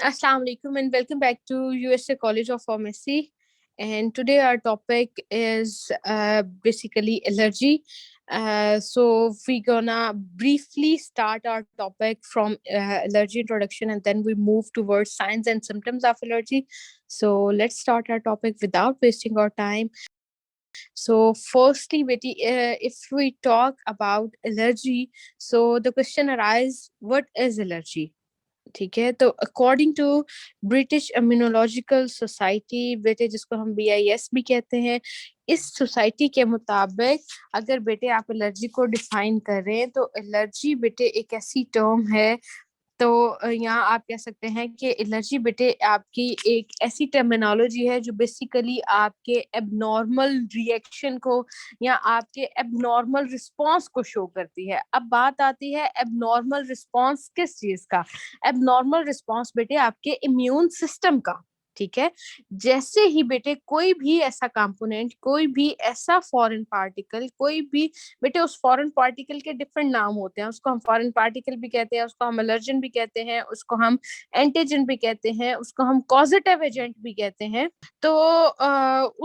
Assalamu alaikum and welcome back to USA College of Pharmacy. And today our topic is basically allergy. So we're gonna briefly start our topic from allergy introduction, and then we move towards signs and symptoms of allergy. So let's start our topic without wasting our time. So firstly, Betty, if we talk about allergy, so the question arises, what is allergy? ठीक है, तो according to British immunological society, बेटे जिसको हम BIS भी कहते हैं, इस सोसाइटी के मुताबिक अगर बेटे आप एलर्जी को डिफाइन करें तो एलर्जी बेटे एक ऐसी टर्म है। तो यहाँ आप कह सकते हैं कि एलर्जी बेटे आपकी एक ऐसी टर्मिनोलॉजी है जो बेसिकली आपके एबनॉर्मल रिएक्शन को या आपके एबनॉर्मल रिस्पांस को शो करती है। अब बात आती है एबनॉर्मल रिस्पांस किस चीज का। एबनॉर्मल रिस्पांस बेटे आपके इम्यून सिस्टम का। ठीक है, जैसे ही बेटे कोई भी ऐसा कंपोनेंट, कोई भी ऐसा फॉरेन पार्टिकल, कोई भी बेटे उस फॉरेन पार्टिकल के डिफरेंट नाम होते हैं। उसको हम फॉरेन पार्टिकल भी कहते हैं, उसको हम एलर्जन भी कहते हैं, उसको हम एंटीजन भी कहते हैं, उसको हम कॉजेटिव एजेंट भी कहते हैं। तो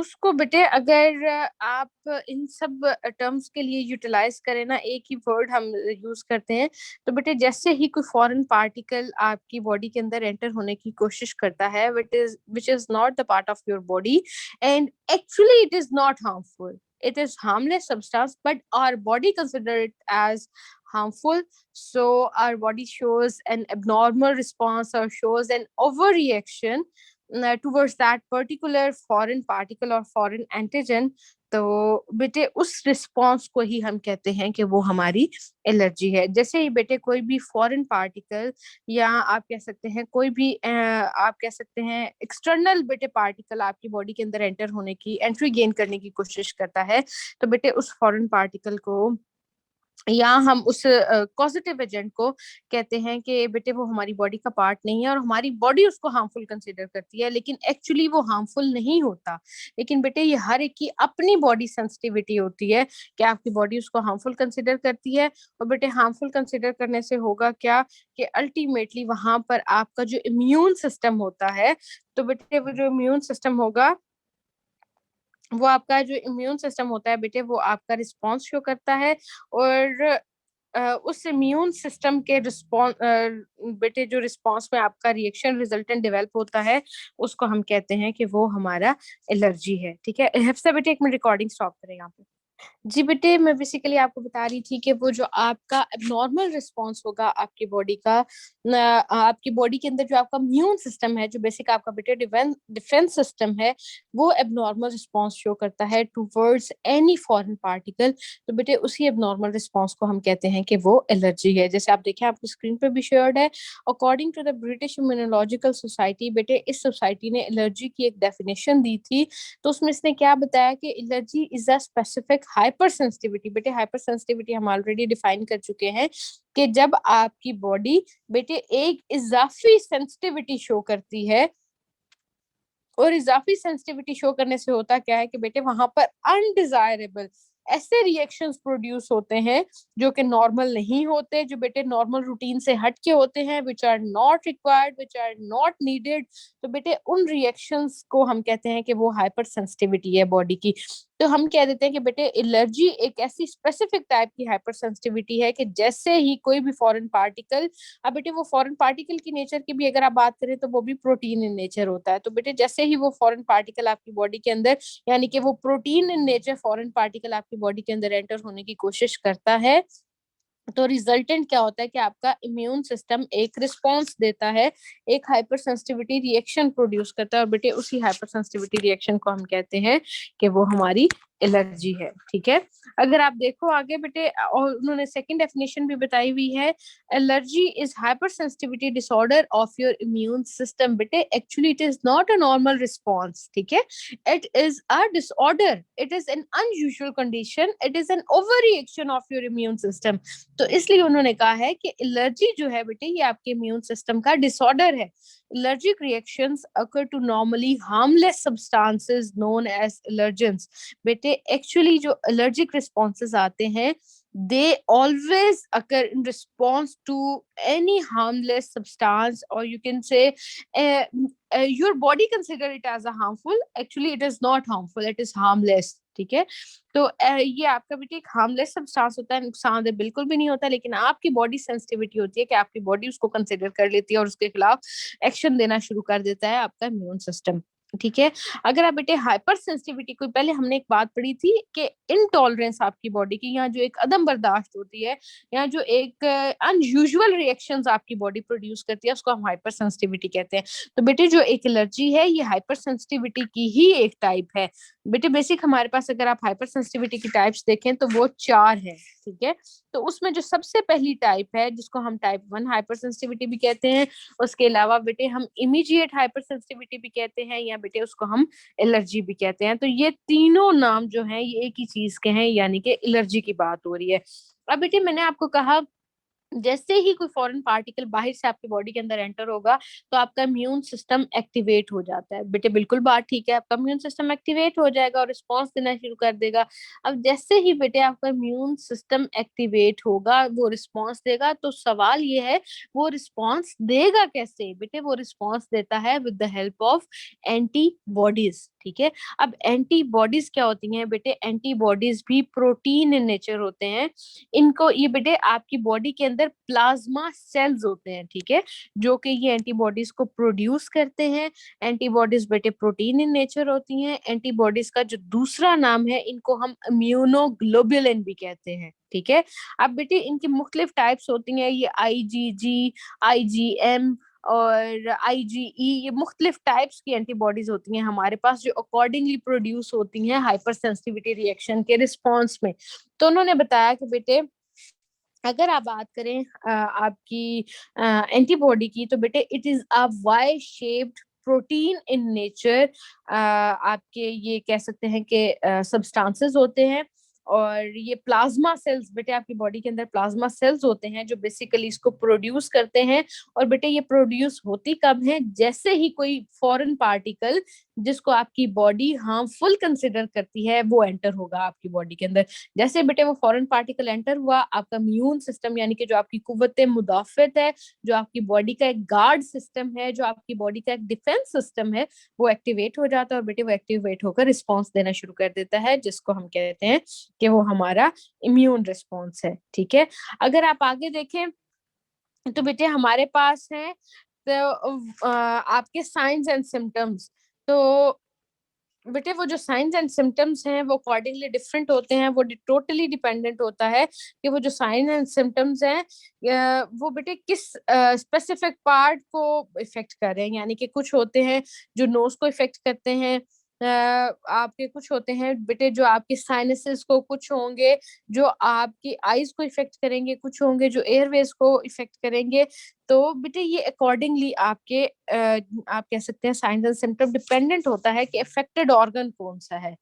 उसको बेटे अगर आप इन सब टर्म्स के लिए यूटिलाइज करें ना, एक ही वर्ड हम यूज करते हैं। तो बेटे जैसे ही कोई फॉरेन पार्टिकल आपकी बॉडी के अंदर एंटर होने की कोशिश करता है, which is not the part of your body, and actually it is not harmful, it is harmless substance, but our body consider it as harmful. So our body shows an abnormal response or shows an overreaction towards that particular foreign particle or foreign antigen. तो बेटे उस response को ही हम कहते हैं कि वो हमारी एलर्जी है। जैसे ही बेटे कोई भी फॉरेन पार्टिकल या आप कह सकते हैं कोई भी आप कह सकते हैं एक्सटर्नल बेटे पार्टिकल आपकी बॉडी के अंदर एंटर होने की, एंट्री गेन करने की कोशिश करता है, तो बेटे उस फॉरेन पार्टिकल को या हम उस पॉजिटिव एजेंट को कहते हैं कि बेटे वो हमारी बॉडी का पार्ट नहीं है और हमारी बॉडी उसको हार्मफुल कंसीडर करती है, लेकिन एक्चुअली वो हार्मफुल नहीं होता। लेकिन बेटे ये हर एक की अपनी बॉडी सेंसिटिविटी होती है कि आपकी बॉडी उसको हार्मफुल कंसीडर करती है। और बेटे हार्मफुल कंसीडर करने से होगा क्या कि अल्टीमेटली वहां पर आपका जो इम्यून सिस्टम होता है, तो बेटे वो जो इम्यून सिस्टम होगा, वो आपका जो इम्यून सिस्टम होता है बेटे, वो आपका रिस्पॉन्स शो करता है। और उस इम्यून सिस्टम के रिस्पॉन्स बेटे जो रिस्पॉन्स में आपका रिएक्शन रिजल्टेंट डेवलप होता है, उसको हम कहते हैं कि वो हमारा एलर्जी है। ठीक है, हिफ्सा बेटे एक मिनट रिकॉर्डिंग स्टॉप करें यहाँ पे। जी बेटे, मैं बेसिकली आपको बता रही थी कि वो जो आपका एबनॉर्मल रिस्पॉन्स होगा आपकी बॉडी का, आपकी बॉडी के अंदर जो आपका इम्यून सिस्टम है, जो बेसिक आपका बेटे डिफेंस सिस्टम है, वो एबनॉर्मल रिस्पॉन्स शो करता है टुवर्ड्स एनी फॉरेन पार्टिकल। तो बेटे उसी एबनॉर्मल रिस्पॉन्स को हम कहते हैं कि वो एलर्जी है। जैसे आप देखें, आपकी स्क्रीन पे भी शेयर्ड है। According to the British immunological society, बेटे इस सोसाइटी ने एलर्जी की एक डेफिनेशन दी थी। तो उसमें इसने क्या बताया कि allergy is a specific hyper sensitivity. बेटे हाइपर सेंसिटिविटी हम ऑलरेडी डिफाइन कर चुके हैं कि जब आपकी बॉडी बेटे एक इजाफी सेंसिटिविटी शो करती है, और इजाफी सेंसिटिविटी शो करने से होता क्या है कि बेटे वहां पर अनडिजायरेबल ऐसे रिएक्शंस प्रोड्यूस होते हैं जो कि नॉर्मल नहीं होते, जो बेटे नॉर्मल रूटीन से हट के होते हैं, which are not required, which are not needed. तो बेटे उन रिएक्शंस को हम कहते हैं कि वो हाइपर सेंसिटिविटी है बॉडी की। तो हम कह देते हैं कि बेटे एलर्जी एक ऐसी स्पेसिफिक टाइप की हाइपर सेंसिटिविटी है कि जैसे ही कोई भी फॉरेन पार्टिकल, अब बेटे वो फॉरेन पार्टिकल की नेचर की भी अगर आप बात करें तो वो भी प्रोटीन इन नेचर होता है। तो बेटे जैसे ही वो फॉरेन पार्टिकल आपकी बॉडी के अंदर, यानी कि वो protein in nature foreign particle आपकी बॉडी के अंदर एंटर होने की कोशिश करता है, तो रिजल्टेंट क्या होता है कि आपका इम्यून सिस्टम एक रिस्पॉन्स देता है, एक हाइपर सेंसिटिविटी रिएक्शन प्रोड्यूस करता है। और बेटे उसी हाइपर सेंसिटिविटी रिएक्शन को हम कहते हैं कि वो हमारी एलर्जी है। ठीक है, अगर आप देखो आगे बेटे, और उन्होंने सेकंड डेफिनेशन भी बताई हुई है, allergy is hyper sensitivity disorder of your immune system. बेटे actually it is not a normal response, ठीक है, it is a disorder, it is an unusual condition, it is an over reaction of your immune system. तो इसलिए उन्होंने कहा है कि allergy जो है बेटे ये आपके इम्यून सिस्टम का डिसऑर्डर है। Allergic reactions occur to normally harmless substances known as allergens. बेटे एक्चुअली जो एलर्जिक रिस्पॉन्सेज आते हैं they always occur in response to any harmless substance, or you can say uh, your body consider it as a harmful, actually it is not harmful, it is harmless. ठीक है, तो ये आपका बेटे एक harmless substance होता है, नुकसानदेह बिल्कुल भी नहीं होता, लेकिन आपकी बॉडी सेंसिटिविटी होती है कि आपकी बॉडी उसको कंसिडर कर लेती है और उसके खिलाफ एक्शन देना शुरू कर देता है आपका इम्यून सिस्टम। ठीक है, अगर आप बेटे हाइपर सेंसिटिविटी को, पहले हमने एक बात पढ़ी थी कि इनटॉलरेंस आपकी बॉडी की, यहाँ जो एक अदम बर्दाश्त होती है, यहाँ जो एक अनयूजुअल रिएक्शंस आपकी बॉडी प्रोड्यूस करती है, उसको हम हाइपर सेंसिटिविटी कहते हैं। तो बेटे जो एक एलर्जी है ये हाइपर सेंसिटिविटी की ही एक टाइप है। बेटे बेसिक हमारे पास अगर आप हाइपर सेंसिटिविटी की टाइप्स देखें तो वो 4 है। ठीक है, तो उसमें जो सबसे पहली टाइप है जिसको हम टाइप 1 हाइपर सेंसिटिविटी भी कहते हैं, उसके अलावा बेटे हम इमीडिएट हाइपर सेंसिटिविटी भी कहते हैं, या बेटे उसको हम एलर्जी भी कहते हैं। तो ये तीनों नाम जो हैं ये एक ही चीज के हैं, यानी कि एलर्जी की बात हो रही है। अब बेटे मैंने आपको कहा जैसे ही कोई फॉरेन पार्टिकल बाहर से आपकी बॉडी के अंदर एंटर होगा तो आपका इम्यून सिस्टम एक्टिवेट हो जाता है। बेटे बिल्कुल बात ठीक है, आपका इम्यून सिस्टम एक्टिवेट हो जाएगा और रिस्पॉन्स देना शुरू कर देगा। अब जैसे ही बेटे आपका इम्यून सिस्टम एक्टिवेट होगा, वो रिस्पॉन्स देगा, तो सवाल ये है वो रिस्पॉन्स देगा कैसे? बेटे वो रिस्पॉन्स देता है with the help of antibodies. ठीक है, अब एंटीबॉडीज क्या होती हैं बेटे? एंटीबॉडीज भी प्रोटीन इन नेचर होते हैं। इनको ये बेटे आपकी बॉडी के अंदर प्लाज्मा सेल्स होते हैं। ठीक है, जो कि ये एंटीबॉडीज को प्रोड्यूस करते हैं। एंटीबॉडीज बेटे प्रोटीन इन नेचर होती हैं। एंटीबॉडीज का जो दूसरा नाम है इनको हम इम्यूनोग्लोबुलिन भी कहते हैं। ठीक है, अब बेटे इनकी मुख्तलिफ टाइप्स होती हैं, ये आईजीजी, आईजीएम और आईजीई, ये मुख्तलिफ टाइप्स की एंटीबॉडीज होती हैं हमारे पास, जो अकॉर्डिंगली प्रोड्यूस होती हैं हाइपर सेंसिटिविटी रिएक्शन के रिस्पॉन्स में। तो उन्होंने बताया कि बेटे अगर आप बात करें आपकी एंटीबॉडी की, तो बेटे it is a Y shaped protein in nature. आपके ये कह सकते हैं कि सब्सटेंसेस होते हैं, और ये प्लाज्मा सेल्स बेटे आपकी बॉडी के अंदर प्लाज्मा सेल्स होते हैं जो बेसिकली इसको प्रोड्यूस करते हैं। और बेटे ये प्रोड्यूस होती कब है? जैसे ही कोई फॉरेन पार्टिकल जिसको आपकी बॉडी हार्मफुल कंसिडर करती है वो एंटर होगा आपकी बॉडी के अंदर। जैसे बेटे वो फॉरेन पार्टिकल एंटर हुआ, आपका इम्यून सिस्टम यानी कि जो आपकी कुव्वत मुदाफत है, जो आपकी बॉडी का एक गार्ड सिस्टम है, जो आपकी बॉडी का एक डिफेंस सिस्टम है, वो एक्टिवेट हो जाता है। और बेटे वो एक्टिवेट होकर रिस्पॉन्स देना शुरू कर देता है, जिसको हम कहते हैं कि वो हमारा इम्यून रिस्पॉन्स है। ठीक है, अगर आप आगे देखें तो बेटे हमारे पास है तो आपके साइंस एंड सिम्टम्स। तो बेटे वो जो साइंस एंड सिम्टम्स हैं वो अकॉर्डिंगली डिफरेंट होते हैं, वो टोटली डिपेंडेंट होता है कि वो जो साइन एंड सिम्टम्स हैं वो बेटे किस स्पेसिफिक पार्ट को इफेक्ट कर रहे हैं। यानी कि कुछ होते हैं जो नोज को इफेक्ट करते हैं, आपके कुछ होते हैं बेटे जो आपके साइनसेस को, कुछ होंगे जो आपकी आईज को इफेक्ट करेंगे, कुछ होंगे जो एयरवेज को इफेक्ट करेंगे। तो बेटे ये अकॉर्डिंगली आपके आप कह सकते हैं साइंस एंड सिम्टम डिपेंडेंट होता है कि अफेक्टेड ऑर्गन कौन सा है।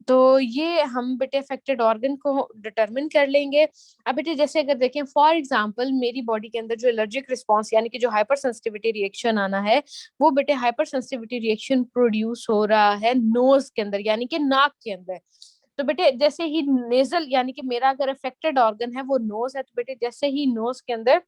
तो ये हम बेटे अफेक्टेड ऑर्गन को डिटरमिन कर लेंगे। अब बेटे जैसे अगर देखें फॉर एग्जांपल मेरी बॉडी के अंदर जो एलर्जिक रिस्पांस यानी कि जो हाइपर सेंसिटिविटी रिएक्शन आना है, वो बेटे हाइपर सेंसिटिविटी रिएक्शन प्रोड्यूस हो रहा है नोज के अंदर यानी कि नाक के अंदर। तो बेटे जैसे ही नेजल यानी कि मेरा अगर अफेक्टेड ऑर्गन है वो नोज है, तो बेटे जैसे ही नोज के अंदर,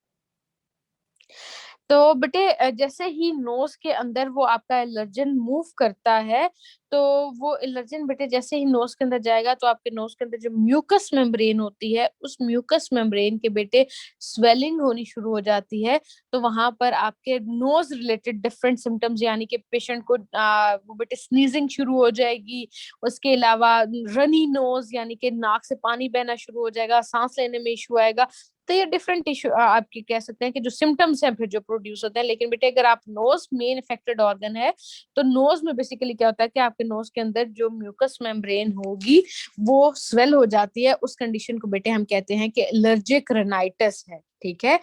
तो बेटे जैसे ही नोज के अंदर वो आपका एलर्जन मूव करता है, तो वो एलर्जन बेटे जैसे ही नोज के अंदर जाएगा तो आपके नोज के अंदर जो म्यूकस मेम्ब्रेन होती है, उस म्यूकस मेम्ब्रेन के बेटे स्वेलिंग होनी शुरू हो जाती है। तो वहां पर आपके नोज रिलेटेड डिफरेंट सिम्टम्स यानी कि पेशेंट को वो बेटे स्नीजिंग शुरू हो जाएगी। उसके अलावा रनी नोज यानी कि नाक से पानी बहना शुरू हो जाएगा, सांस लेने में इशू आएगा। तो ये डिफरेंट इशू आपकी कह सकते हैं कि जो सिम्टम्स हैं फिर जो प्रोड्यूस होते हैं। लेकिन बेटे अगर आप नोज मेन इफेक्टेड ऑर्गन है, तो नोज में बेसिकली क्या होता है कि आपके नोज के अंदर जो म्यूकस मेम्ब्रेन होगी वो स्वेल हो जाती है। उस कंडीशन को बेटे हम कहते हैं कि एलर्जिक रेनाइटिस है। ठीक है,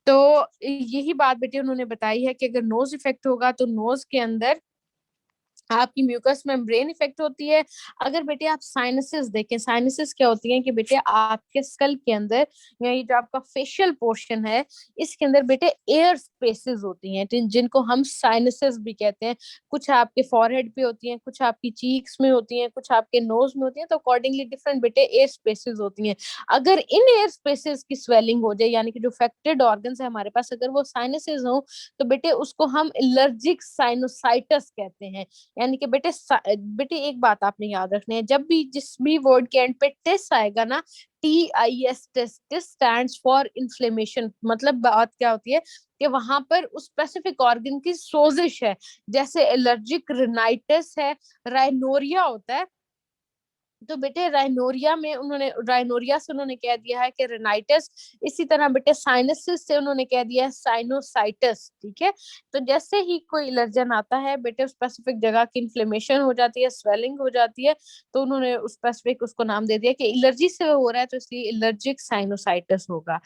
तो यही बात बेटे उन्होंने बताई है कि अगर नोज इफेक्ट होगा तो नोज के अंदर आपकी म्यूकस मेम्ब्रेन इफेक्ट होती है। अगर बेटे आप साइनसेस देखें, साइनसेस क्या होती हैं कि बेटे आपके स्कल के अंदर या ये जो आपका फेशियल पोर्शन है, इसके अंदर बेटे एयर स्पेसेस होती हैं जिनको हम साइनसेस भी कहते हैं। कुछ आपके फॉरहेड पे होती हैं, कुछ आपकी चीक्स में होती हैं, कुछ आपके नोज में होती हैं, तो अकॉर्डिंगली डिफरेंट बेटे एयर स्पेसेस होती हैं। अगर इन एयर स्पेसेस की स्वेलिंग हो जाए, यानी कि जो अफेक्टेड ऑर्गन्स है हमारे पास, अगर वो साइनसेस हो, तो बेटे उसको हम एलर्जिक साइनोसाइटिस कहते हैं। यानी कि बेटे बेटे एक बात आपने याद रखनी है, जब भी जिस भी वर्ड के एंड पे टेस आएगा ना, TIS, test, TIS stands for inflammation. मतलब बात क्या होती है कि वहां पर उस स्पेसिफिक ऑर्गन की सोजिश है। जैसे एलर्जिक रिनाइटिस है, राइनोरिया होता है, तो बेटे राइनोरिया से उन्होंने कह दिया है कि रेनाइटिस। इसी तरह बेटे साइनसिस से उन्होंने कह दिया है साइनोसाइटिस। ठीक है, तो जैसे ही कोई इलर्जन आता है बेटे, स्पेसिफिक जगह की इन्फ्लेमेशन हो जाती है, स्वेलिंग हो जाती है, तो उन्होंने उस स्पेसिफिक उसको नाम दे दिया कि एलर्जी से हो रहा है, तो इसलिए एलर्जिक साइनोसाइटिस होगा।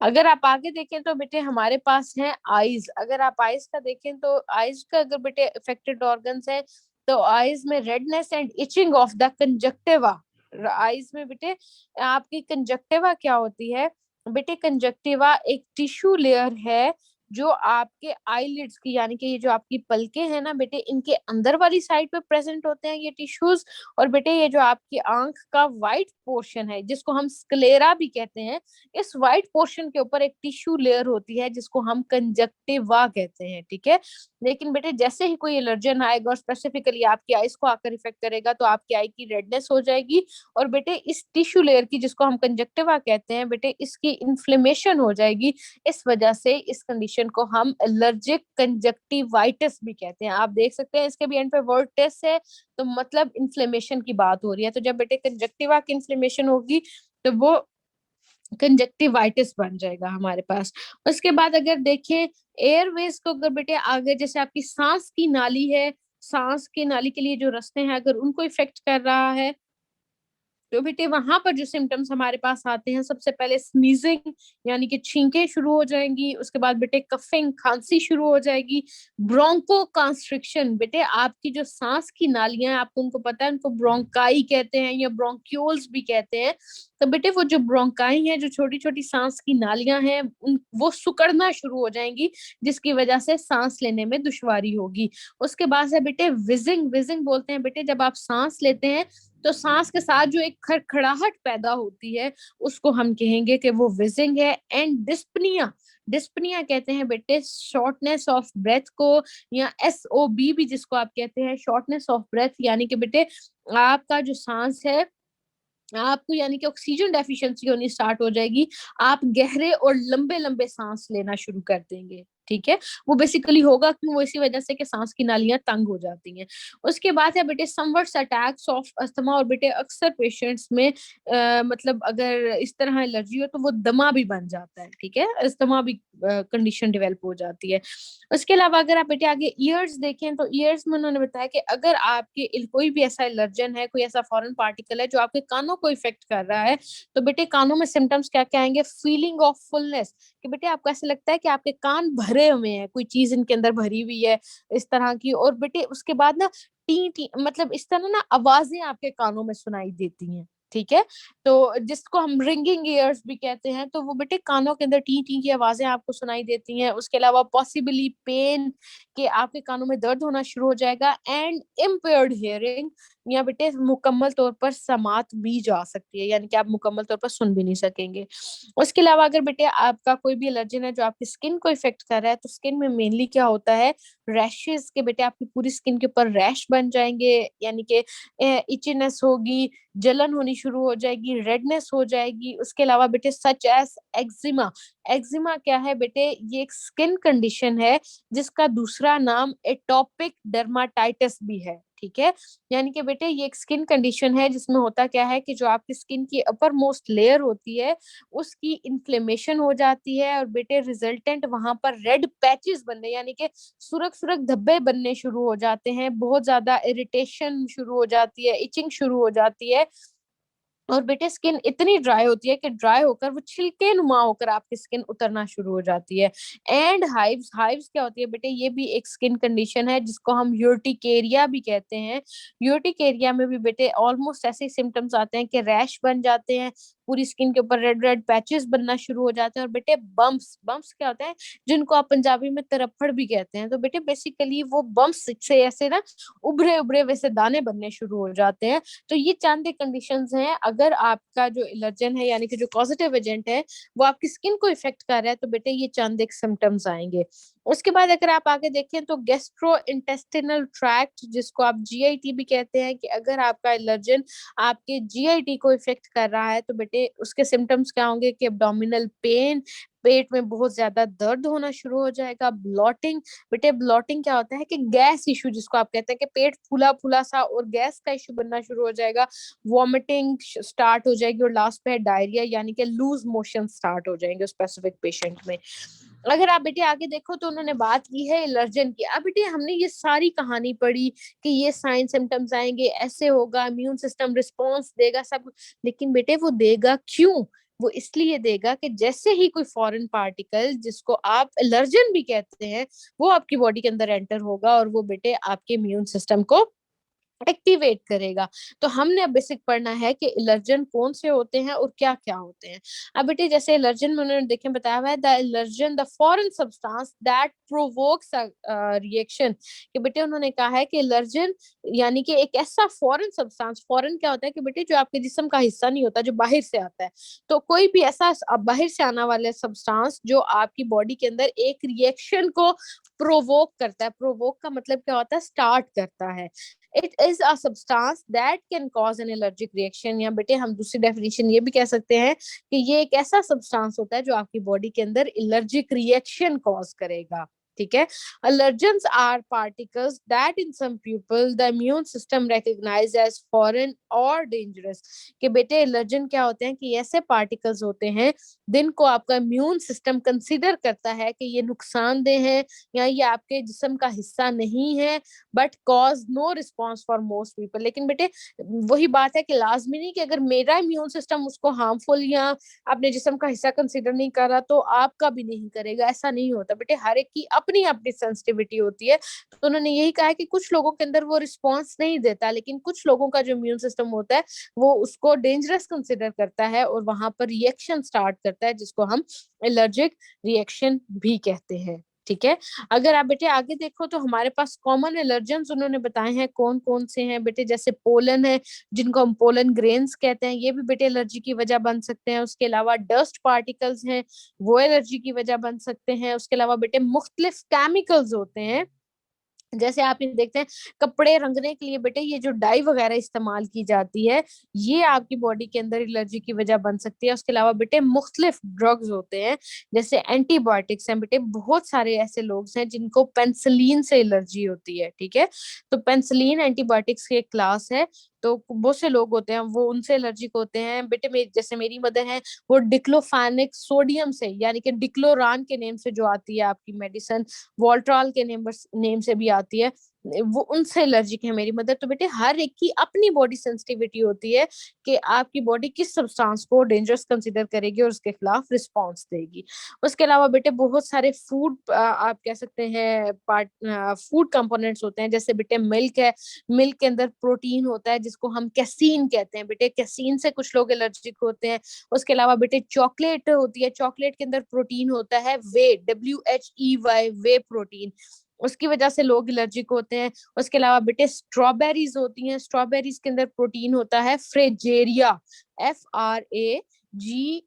अगर आप आगे देखें तो बेटे हमारे पास है आईज। अगर आप आईज का देखें तो आईज का अगर बेटे इफेक्टेड ऑर्गन्स है, तो आईज में redness and itching of the conjunctiva. Eyes में बेटे आपकी कंजक्टिवा क्या होती है? बेटे कंजक्टिवा एक टिश्यू लेयर है जो आपके आईलिड्स की, यानी कि ये जो आपकी पलके हैं ना बेटे, इनके अंदर वाली साइड पे प्रेजेंट होते हैं ये टिश्यूज। और बेटे ये जो आपकी आंख का व्हाइट पोर्शन है, जिसको हम स्क्लेरा भी कहते हैं, इस व्हाइट पोर्शन के ऊपर एक टिश्यू लेयर होती है जिसको हम कंजक्टिवा कहते हैं। ठीक है, लेकिन बेटे जैसे ही कोई एलर्जन आएगा और स्पेसिफिकली आपकी आईज को आकर इफेक्ट करेगा, तो आपकी आई की रेडनेस हो जाएगी। और बेटे इस टिश्यू लेयर की, जिसको हम कंजक्टिवा कहते हैं बेटे, इसकी इन्फ्लेमेशन हो जाएगी। इस वजह से इस कंडीशन को हम एलर्जिक कंजक्टिवाइटिस भी कहते हैं। आप देख सकते हैं इसके भी एंड पे वर्ड टेस्ट है, तो मतलब इन्फ्लेमेशन की बात हो रही है। तो जब बेटे कंजक्टिवा की इन्फ्लेमेशन होगी, तो वो कंजक्टिवाइटिस बन जाएगा हमारे पास। उसके बाद अगर देखें एयरवेज को, अगर बेटे आगे जैसे आपकी सांस की नाली है, सांस की नाली के लिए जो रास्ते हैं, अगर उनको इफेक्ट कर रहा है, तो बेटे वहां पर जो सिम्टम्स हमारे पास आते हैं, सबसे पहले स्नीजिंग, यानी कि छींकें शुरू हो जाएंगी। उसके बाद बेटे कफिंग, खांसी शुरू हो जाएगी। ब्रोंको कंस्ट्रिक्शन, बेटे आपकी जो सांस की नालियां हैं, आपको उनको पता है, उनको ब्रोंकाई कहते हैं या ब्रोंक्यूल्स भी कहते हैं। तो बेटे वो जो ब्रोंकाई है, जो छोटी छोटी सांस की नालियां हैं, वो सुकड़ना शुरू हो जाएंगी, जिसकी वजह से सांस लेने में दुश्वारी होगी। उसके बाद है बेटे विजिंग। विजिंग बोलते हैं बेटे जब आप सांस लेते हैं, तो सांस के साथ जो एक खड़खड़ाहट पैदा होती है, उसको हम कहेंगे कि वो विजिंग है। एंड डिस्पनिया, डिस्पनिया कहते हैं बेटे शॉर्टनेस ऑफ ब्रेथ को, या SOB भी जिसको आप कहते हैं, शॉर्टनेस ऑफ ब्रेथ, यानी कि बेटे आपका जो सांस है, आपको यानी कि ऑक्सीजन डेफिशिएंसी होनी स्टार्ट हो जाएगी। आप गहरे और लंबे लंबे सांस लेना शुरू कर देंगे। ठीक है, वो बेसिकली होगा क्यों? वो इसी वजह से कि सांस की नालियां तंग हो जाती हैं। उसके बाद है बेटे समवर्स अटैक्स ऑफ अस्थमा। और बेटे अक्सर पेशेंट्स में मतलब अगर इस तरह एलर्जी हो, तो वो दमा भी बन जाता है। ठीक है, अस्थमा भी कंडीशन डेवलप हो जाती है। उसके अलावा अगर आप बेटे आगे ईयर्स देखें, तो ईयर्स में उन्होंने बताया कि अगर आपके कोई भी ऐसा एलर्जन है, कोई ऐसा फॉरेन पार्टिकल है जो आपके कानों को इफेक्ट कर रहा है, तो बेटे कानों में सिम्टम्स क्या क्या आएंगे? फीलिंग ऑफ फुलनेस, कि बेटे आपको ऐसा लगता है कि आपके कान भरे हुए हैं, कोई चीज इनके अंदर भरी हुई है, इस तरह की। और बेटे उसके बाद ना टी टी, मतलब इस तरह ना आवाजें आपके कानों में सुनाई देती हैं। ठीक है, तो जिसको हम रिंगिंग ईयर्स भी कहते हैं, तो वो बेटे कानों के अंदर टी टी की आवाजें आपको सुनाई देती हैं। उसके अलावा पॉसिबली पेन, कि आपके कानों में दर्द होना शुरू हो जाएगा। एंड इम्पेयर्ड हियरिंग, या बेटे मुकम्मल तौर पर समात भी जा सकती है, यानी कि आप मुकम्मल तौर पर सुन भी नहीं सकेंगे। उसके अलावा अगर बेटे आपका कोई भी एलर्जन है जो आपकी स्किन को इफेक्ट कर रहा है, तो स्किन में मेनली क्या होता है? रैशेस, के बेटे आपकी पूरी स्किन के ऊपर रैश बन जाएंगे, यानी कि इचीनेस होगी, जलन होनी शुरू हो जाएगी, रेडनेस हो जाएगी। उसके अलावा बेटे सच एज एक्जिमा। एक्जिमा क्या है बेटे? ये एक स्किन कंडीशन है जिसका दूसरा नाम एटोपिक डर्माटाइटिस भी है। ठीक है, यानी कि बेटे ये एक स्किन कंडीशन है जिसमें होता क्या है कि जो आपकी स्किन की अपर मोस्ट लेयर होती है, उसकी इन्फ्लेमेशन हो जाती है। और बेटे रिजल्टेंट वहां पर रेड पैचेस बनने, यानी कि सुरख सुरख धब्बे बनने शुरू हो जाते हैं, बहुत ज्यादा इरिटेशन शुरू हो जाती है, इचिंग शुरू हो जाती है। और बेटे स्किन इतनी ड्राई होती है कि ड्राई होकर वो छिलके नुमा होकर आपकी स्किन उतरना शुरू हो जाती है। एंड हाइव्स, हाइव्स क्या होती है बेटे, ये भी एक स्किन कंडीशन है जिसको हम यूर्टिकेरिया भी कहते हैं। यूर्टिकेरिया में भी बेटे ऑलमोस्ट ऐसे सिम्टम्स आते हैं कि रैश बन जाते हैं, पूरी स्किन के ऊपर रेड रेड पैचेस बनना शुरू हो जाते हैं। और बेटे बम्प्स, बम्प्स क्या होते हैं, जिनको आप पंजाबी में तरप्पड़ भी कहते हैं। तो बेटे बेसिकली वो बम्प्स से ऐसे ना उभरे उभरे वैसे दाने बनने शुरू हो जाते हैं। तो ये चंद कंडीशंस हैं। अगर आपका जो एलर्जन है यानी कि जो पॉजिटिव एजेंट है वो आपकी स्किन को इफेक्ट कर रहा है, तो बेटे ये चंद एक सिम्टम्स आएंगे। उसके बाद अगर आप आगे देखें तो गेस्ट्रो इंटेस्टिनल ट्रैक्ट, जिसको आप जीआईटी भी कहते हैं, कि अगर आपका एलर्जन आपके जीआईटी को इफेक्ट कर रहा है तो बेटे उसके सिम्टम्स क्या होंगे कि एब्डोमिनल पेन, पेट में बहुत ज्यादा दर्द होना शुरू हो जाएगा, ब्लॉटिंग। बेटे ब्लॉटिंग क्या होता है कि गैस इशू, जिसको आप कहते हैं कि पेट फूला फूला सा और गैस का इशू बनना शुरू हो जाएगा, वॉमिटिंग स्टार्ट हो जाएगी, और लास्ट पे है डायरिया यानी कि लूज मोशन स्टार्ट हो जाएंगे स्पेसिफिक पेशेंट में। अगर आप बेटे आगे देखो तो उन्होंने बात की है एलर्जन की। अब बेटे हमने ये सारी कहानी पढ़ी कि ये साइन सिम्टम्स आएंगे, ऐसे होगा, इम्यून सिस्टम रिस्पॉन्स देगा सब, लेकिन बेटे वो देगा क्यों? वो इसलिए देगा कि जैसे ही कोई फॉरेन पार्टिकल, जिसको आप एलर्जन भी कहते हैं, वो आपकी बॉडी के अंदर एंटर होगा और वो बेटे आपके इम्यून सिस्टम को एक्टिवेट करेगा। तो हमने अब बेसिक पढ़ना है कि एलर्जन कौन से होते हैं और क्या क्या होते हैं। अब बेटे जैसे एलर्जन में उन्होंने देखें बताया हुआ है, the allergen the foreign substance that provokes reaction, कि बेटे उन्होंने कहा है कि एलर्जन यानी कि एक ऐसा फॉरेन सब्सटेंस, फॉरेन क्या होता है कि बेटे जो आपके जिस्म का हिस्सा नहीं होता, जो बाहर से आता है। तो कोई भी ऐसा बाहर से आने वाला सब्सटेंस जो आपकी बॉडी के अंदर एक रिएक्शन को प्रोवोक करता है। प्रोवोक का मतलब क्या होता है, स्टार्ट करता है। It is a substance that can cause an allergic reaction, या बेटे हम दूसरी डेफिनेशन ये भी कह सकते हैं कि ये एक ऐसा सब्सटेंस होता है जो आपकी बॉडी के अंदर एलर्जिक रिएक्शन कॉज करेगा। ठीक है। Allergens are particles that in some people the immune system recognize as foreign or dangerous, कि बेटे एलर्जन क्या होते हैं कि ऐसे पार्टिकल्स होते हैं जिनको आपका इम्यून सिस्टम कंसीडर करता है कि ये नुकसानदेह है या ये आपके जिस्म का हिस्सा नहीं है, but cause no response for most people. लेकिन बेटे वही बात है कि लाजमी नहीं कि अगर मेरा इम्यून सिस्टम उसको हार्मफुल या अपने जिस्म का हिस्सा कंसीडर नहीं कर रहा तो आपका भी नहीं करेगा, ऐसा नहीं होता बेटे। हर एक की अपनी अपनी सेंसिटिविटी होती है। तो उन्होंने यही कहा है कि कुछ लोगों के अंदर वो रिस्पॉन्स नहीं देता, लेकिन कुछ लोगों का जो इम्यून सिस्टम होता है वो उसको डेंजरस कंसिडर करता है और वहां पर रिएक्शन स्टार्ट करता है, जिसको हम एलर्जिक रिएक्शन भी कहते हैं। ठीक है। अगर आप बेटे आगे देखो तो हमारे पास कॉमन एलर्जेंस उन्होंने बताए हैं कौन कौन से हैं बेटे। जैसे पोलन है, जिनको हम पोलन ग्रेन्स कहते हैं, ये भी बेटे एलर्जी की वजह बन सकते हैं। उसके अलावा डस्ट पार्टिकल्स हैं, वो एलर्जी की वजह बन सकते हैं। उसके अलावा बेटे मुख्तलिफ केमिकल्स होते हैं, जैसे आप ये देखते हैं कपड़े रंगने के लिए बेटे ये जो डाई वगैरह इस्तेमाल की जाती है, ये आपकी बॉडी के अंदर एलर्जी की वजह बन सकती है। उसके अलावा बेटे मुख्तलिफ ड्रग्स होते हैं, जैसे एंटीबायोटिक्स हैं बेटे। बहुत सारे ऐसे लोग हैं जिनको पेंसिलिन से एलर्जी होती है। ठीक है। तो पेंसिलिन एंटीबायोटिक्स की एक क्लास है। तो बहुत से लोग होते हैं वो उनसे एलर्जिक होते हैं बेटे। जैसे मेरी मदर है, वो डिक्लोफेनिक सोडियम से यानी कि डिक्लोरान के नेम से जो आती है आपकी मेडिसिन, वॉल्ट्रॉल के नेम से भी आती है, वो उनसे एलर्जिक है मेरी मदर। तो बेटे हर एक की अपनी बॉडी सेंसिटिविटी होती है कि आपकी बॉडी किस सब्सटेंस को डेंजरस कंसीडर करेगी और उसके खिलाफ रिस्पॉन्स देगी। उसके अलावा बेटे बहुत सारे फूड आप कह सकते हैं पार्ट फूड कंपोनेंट्स होते हैं। जैसे बेटे मिल्क है, मिल्क के अंदर प्रोटीन होता है जिसको हम कैसीन कहते हैं बेटे। कैसीन से कुछ लोग एलर्जिक होते हैं। उसके अलावा बेटे चॉकलेट होती है, चॉकलेट के अंदर प्रोटीन होता है वे, WHEY, वे प्रोटीन, उसकी वजह से लोग एलर्जिक होते हैं। उसके अलावा बेटे स्ट्रॉबेरीज होती हैं, स्ट्रॉबेरीज के अंदर प्रोटीन होता है फ्रेजेरिया, FRAGARIA,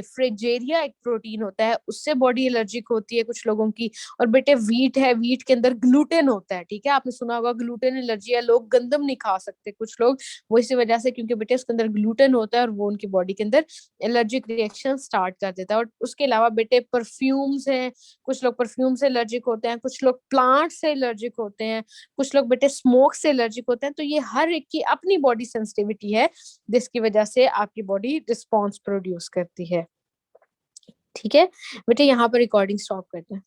फ्रेजेरिया एक प्रोटीन होता है, उससे बॉडी एलर्जिक होती है कुछ लोगों की। और बेटे वीट है, वीट के अंदर ग्लूटेन होता है। ठीक है, आपने सुना होगा ग्लूटेन एलर्जी है, लोग गंदम नहीं खा सकते कुछ लोग, वो इसी वजह से क्योंकि बेटे उसके अंदर ग्लूटेन होता है और वो उनकी बॉडी के अंदर एलर्जिक रिएक्शन स्टार्ट कर देता है। और उसके अलावा बेटे परफ्यूम्स हैं, कुछ लोग परफ्यूम से एलर्जिक होते हैं, कुछ लोग प्लांट से एलर्जिक होते हैं, कुछ लोग बेटे स्मोक से एलर्जिक होते हैं। तो ये हर एक की अपनी बॉडी सेंसिटिविटी है जिसकी वजह से आपकी बॉडी रिस्पॉन्स प्रोड्यूस करती है। ठीक है बेटे, यहाँ पर रिकॉर्डिंग स्टॉप करते हैं।